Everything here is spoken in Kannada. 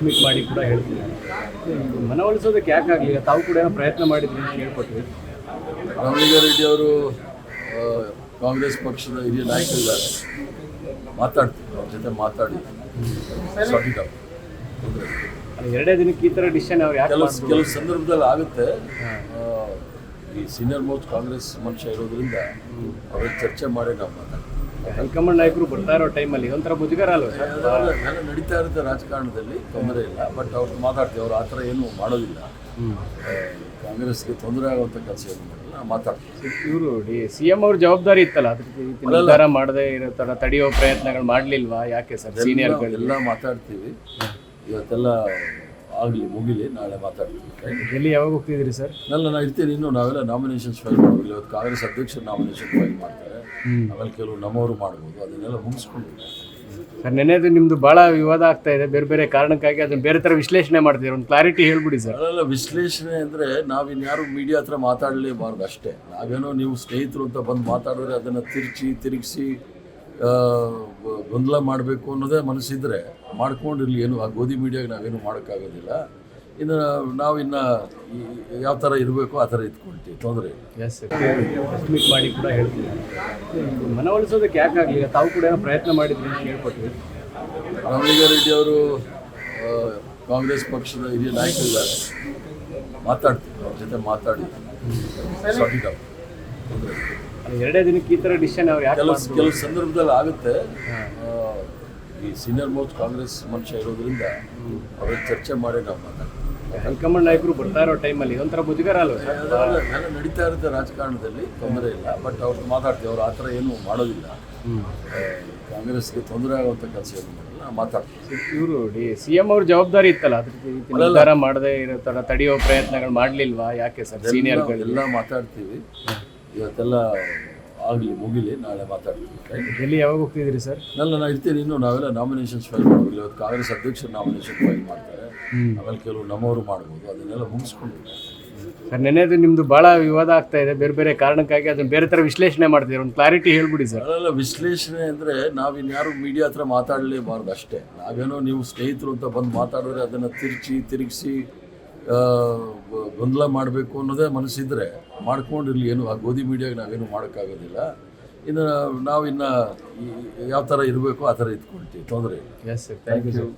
ಮೀಟ್ ಮಾಡಿ ಕೂಡ ಹೇಳ್ತಿದ್ದಾರೆ. ಮನವೊಲಿಸೋದಕ್ಕೆ ಯಾಕಾಗಲಿಲ್ಲ? ತಾವು ಕೂಡ ಏನೋ ಪ್ರಯತ್ನ ಮಾಡಿದ್ರಿ ಅಂತ ಹೇಳ್ಕೊಟ್ವಿ. ರಾಮಲಿಂಗಾರೆಡ್ಡಿ ಅವರು ಕಾಂಗ್ರೆಸ್ ಪಕ್ಷದ ಹಿರಿಯ ನಾಯಕರಿದ್ದಾರೆ, ಮಾತಾಡ್ತೀವಿ ಅವ್ರ ಜೊತೆ ಮಾತಾಡಿ ಸಾರ್ಟ್ ಔಟ್. ಎರಡೇ ದಿನಕ್ಕೆ ಈ ಥರ ಡಿಸಿಷನ್ ಅವ್ರು ಯಾಕೆ ಕೆಲವು ಸಂದರ್ಭದಲ್ಲಿ ಆಗುತ್ತೆ. ಈ ಸೀನಿಯರ್ ಮೋಸ್ಟ್ ಕಾಂಗ್ರೆಸ್ ಮನುಷ್ಯ ಇರೋದ್ರಿಂದ ಅವ್ರ ಚರ್ಚೆ ಮಾಡಿ ನಾವು ಮಾತಾಡ್ತೀವಿ. ಹೈಕಮಾಂಡ್ ನಾಯಕರು ಬರ್ತಾ ಇರೋ ಟೈಮಲ್ಲಿ ಇದೊಂಥರ ಮುಜುಗರ ಅಲ್ವ ಸರ್? ಎಲ್ಲ ನಡೀತಾ ಇರುತ್ತೆ ರಾಜಕಾರಣದಲ್ಲಿ, ತೊಂದರೆ ಇಲ್ಲ. ಬಟ್ ಅವ್ರು ಮಾತಾಡ್ತೀವಿ, ಅವ್ರು ಆ ಥರ ಏನೂ ಮಾಡೋದಿಲ್ಲ. ಕಾಂಗ್ರೆಸ್ಗೆ ತೊಂದರೆ ಆಗುವಂಥ ಕೆಲಸ ಏನು ಮಾಡಿಲ್ಲ, ನಾವು ಮಾತಾಡ್ತೀವಿ. ಇವರು CM ಅವ್ರ ಜವಾಬ್ದಾರಿ ಇತ್ತಲ್ಲ, ಅದಕ್ಕೆ ನಿರ್ಧಾರ ಮಾಡದೇ ಇರೋ ಥರ ತಡೆಯೋ ಪ್ರಯತ್ನಗಳು ಮಾಡಲಿಲ್ವಾ? ಯಾಕೆ ಸರ್? ಸೀನಿಯರ್ಗಳು ಎಲ್ಲ ಮಾತಾಡ್ತೀವಿ. ಇವತ್ತೆಲ್ಲ ಆಗಲಿ, ಮುಗಿಲಿ, ನಾಳೆ ಮಾತಾಡ್ತೀವಿ. ಎಲ್ಲಿ ಯಾವಾಗ ಹೋಗ್ತಿದ್ದೀರಿ ಸರ್? ನಾನು ಇರ್ತೀನಿ. ಇನ್ನು ನಾವೆಲ್ಲ ನಾಮಿನೇಷನ್ಸ್ ಫೈಲ್ ಮಾಡಬೇಕು. ಇವತ್ತು ಕಾಂಗ್ರೆಸ್ ಅಧ್ಯಕ್ಷರು ನಾಮಿನೇಷನ್ ಫೈಲ್ ಮಾಡ್ತಾರೆ. ಆಮೇಲೆ ಕೆಲವು ನಮ್ಮವರು ಮಾಡ್ಬೋದು. ಅದನ್ನೆಲ್ಲ ಮುಗಿಸ್ಕೊಂಡು ಸರ್, ನೆನೆದು ನಿಮ್ಮದು ಭಾಳ ವಿವಾದ ಆಗ್ತಾ ಇದೆ. ಬೇರೆ ಬೇರೆ ಕಾರಣಕ್ಕಾಗಿ ಅದನ್ನು ಬೇರೆ ಥರ ವಿಶ್ಲೇಷಣೆ ಮಾಡ್ತೀವಿ. ಒಂದು ಕ್ಲಾರಿಟಿ ಹೇಳ್ಬಿಡಿ ಸರ್. ಅದೆಲ್ಲ ವಿಶ್ಲೇಷಣೆ ಅಂದರೆ ನಾವಿನ್ಯಾರು ಮೀಡಿಯಾ ಹತ್ರ ಮಾತಾಡಲೇಬಾರ್ದು ಅಷ್ಟೇ. ನಾವೇನೋ ನೀವು ಸ್ನೇಹಿತರು ಅಂತ ಬಂದು ಮಾತಾಡಿದ್ರೆ ಅದನ್ನು ತಿರುಗಿಸಿ ಗೊಂದಲ ಮಾಡಬೇಕು ಅನ್ನೋದೇ ಮನಸ್ಸಿದ್ರೆ ಮಾಡ್ಕೊಂಡಿರಲಿ. ಏನು ಆ ಗೋಧಿ ಮೀಡಿಯಾಗೆ ನಾವೇನು ಮಾಡೋಕ್ಕಾಗೋದಿಲ್ಲ. ಇನ್ನು ನಾವಿನ್ನು ಯಾವ ಥರ ಇರಬೇಕು ಆ ಥರ ಇದ್ಕೊಳ್ತೀವಿ, ತೊಂದರೆ ಇಲ್ಲ. ಎಸ್ ಸರ್, ಮೀಟ್ ಮಾಡಿ ಕೂಡ ಹೇಳ್ತಿದ್ದಾರೆ. ಮನವೊಲಿಸೋದಕ್ಕೆ ಯಾಕಾಗಲಿಲ್ಲ? ತಾವು ಕೂಡ ಏನೋ ಪ್ರಯತ್ನ ಮಾಡಿದ್ರಿ ಅಂತ ಹೇಳ್ಕೊಟ್ವಿ. ರಾಮಲಿಂಗಾರೆಡ್ಡಿ ಅವರು ಕಾಂಗ್ರೆಸ್ ಪಕ್ಷದ ಹಿರಿಯ ನಾಯಕರಿದ್ದಾರೆ, ಮಾತಾಡ್ತೀವಿ ಅವ್ರ ಜೊತೆ ಮಾತಾಡಿ ಸಾರ್ಟ್ ಔಟ್. ಎರಡೇ ದಿನಕ್ಕೆ ಈ ಥರ ಡಿಸಿಷನ್ ಅವ್ರು ಯಾಕೆ ಕೆಲವು ಸಂದರ್ಭದಲ್ಲಿ ಆಗುತ್ತೆ. ಈ ಸೀನಿಯರ್ ಮೋಸ್ಟ್ ಕಾಂಗ್ರೆಸ್ ಮನುಷ್ಯ ಇರೋದ್ರಿಂದ ಅವ್ರ ಚರ್ಚೆ ಮಾಡಿ ನಾವು ಮಾತಾಡ್ತೀವಿ. ಹೈಕಮಾಂಡ್ ನಾಯಕರು ಬರ್ತಾ ಇರೋ ಟೈಮಲ್ಲಿ ಇದೊಂಥರ ಮುಜುಗರ ಅಲ್ವ ಸರ್? ಎಲ್ಲ ನಡೀತಾ ಇರುತ್ತೆ ರಾಜಕಾರಣದಲ್ಲಿ, ತೊಂದರೆ ಇಲ್ಲ. ಬಟ್ ಅವ್ರು ಮಾತಾಡ್ತೀವಿ, ಅವ್ರು ಆ ಥರ ಏನೂ ಮಾಡೋದಿಲ್ಲ. ಕಾಂಗ್ರೆಸ್ಗೆ ತೊಂದರೆ ಆಗುವಂಥ ಕೆಲಸ ಏನು ಮಾಡಿಲ್ಲ, ನಾವು ಮಾತಾಡ್ತೀವಿ. ಇವರು CM ಅವ್ರ ಜವಾಬ್ದಾರಿ ಇತ್ತಲ್ಲ, ಅದಕ್ಕೆ ನಿರ್ಧಾರ ಮಾಡದೇ ಇರೋ ಥರ ತಡೆಯೋ ಪ್ರಯತ್ನಗಳು ಮಾಡಲಿಲ್ವಾ? ಯಾಕೆ ಸರ್? ಸೀನಿಯರ್ಗಳು ಎಲ್ಲ ಮಾತಾಡ್ತೀವಿ. ಇವತ್ತೆಲ್ಲ ಆಗಲಿ, ಮುಗಿಲಿ, ನಾಳೆ ಮಾತಾಡ್ತೀವಿ. ಎಲ್ಲಿ ಯಾವಾಗ ಹೋಗ್ತಿದ್ದೀರಿ ಸರ್? ನಾನು ಇರ್ತೀನಿ. ಇನ್ನು ನಾವೆಲ್ಲ ನಾಮಿನೇಷನ್ಸ್ ಫೈಲ್ ಮಾಡಬೇಕು. ಇವತ್ತು ಕಾಂಗ್ರೆಸ್ ಅಧ್ಯಕ್ಷರು ನಾಮಿನೇಷನ್ ಫೈಲ್ ಮಾಡ್ತಾರೆ. ಆಮೇಲೆ ಕೆಲವು ನಮ್ಮವರು ಮಾಡ್ಬೋದು. ಅದನ್ನೆಲ್ಲ ಮುಗಿಸ್ಕೊಂಡು ಸರ್, ನೆನೆದು ನಿಮ್ಮದು ಭಾಳ ವಿವಾದ ಆಗ್ತಾ ಇದೆ. ಬೇರೆ ಬೇರೆ ಕಾರಣಕ್ಕಾಗಿ ಅದನ್ನು ಬೇರೆ ಥರ ವಿಶ್ಲೇಷಣೆ ಮಾಡ್ತೀವಿ. ಒಂದು ಕ್ಲಾರಿಟಿ ಹೇಳ್ಬಿಡಿ ಸರ್. ಅದೆಲ್ಲ ವಿಶ್ಲೇಷಣೆ ಅಂದರೆ ನಾವಿನ್ಯಾರು ಮೀಡಿಯಾ ಹತ್ರ ಮಾತಾಡಲೇಬಾರ್ದು ಅಷ್ಟೇ. ನಾವೇನೋ ನೀವು ಸ್ನೇಹಿತರು ಅಂತ ಬಂದು ಮಾತಾಡಿದ್ರೆ ಅದನ್ನು ತಿರುಗಿಸಿ ಗೊಂದಲ ಮಾಡಬೇಕು ಅನ್ನೋದೇ ಮನಸ್ಸಿದ್ರೆ ಮಾಡ್ಕೊಂಡಿರಲಿ. ಏನು ಆ ಗೋಧಿ ಮೀಡಿಯಾಗೆ ನಾವೇನು ಮಾಡೋಕ್ಕಾಗೋದಿಲ್ಲ. ಇನ್ನು ನಾವಿನ್ನು ಯಾವ ಥರ ಇರಬೇಕು ಆ ಥರ ಇದ್ಕೊಳ್ತೀವಿ, ತೊಂದರೆ ಇಲ್ಲ. Yes sir, thank you.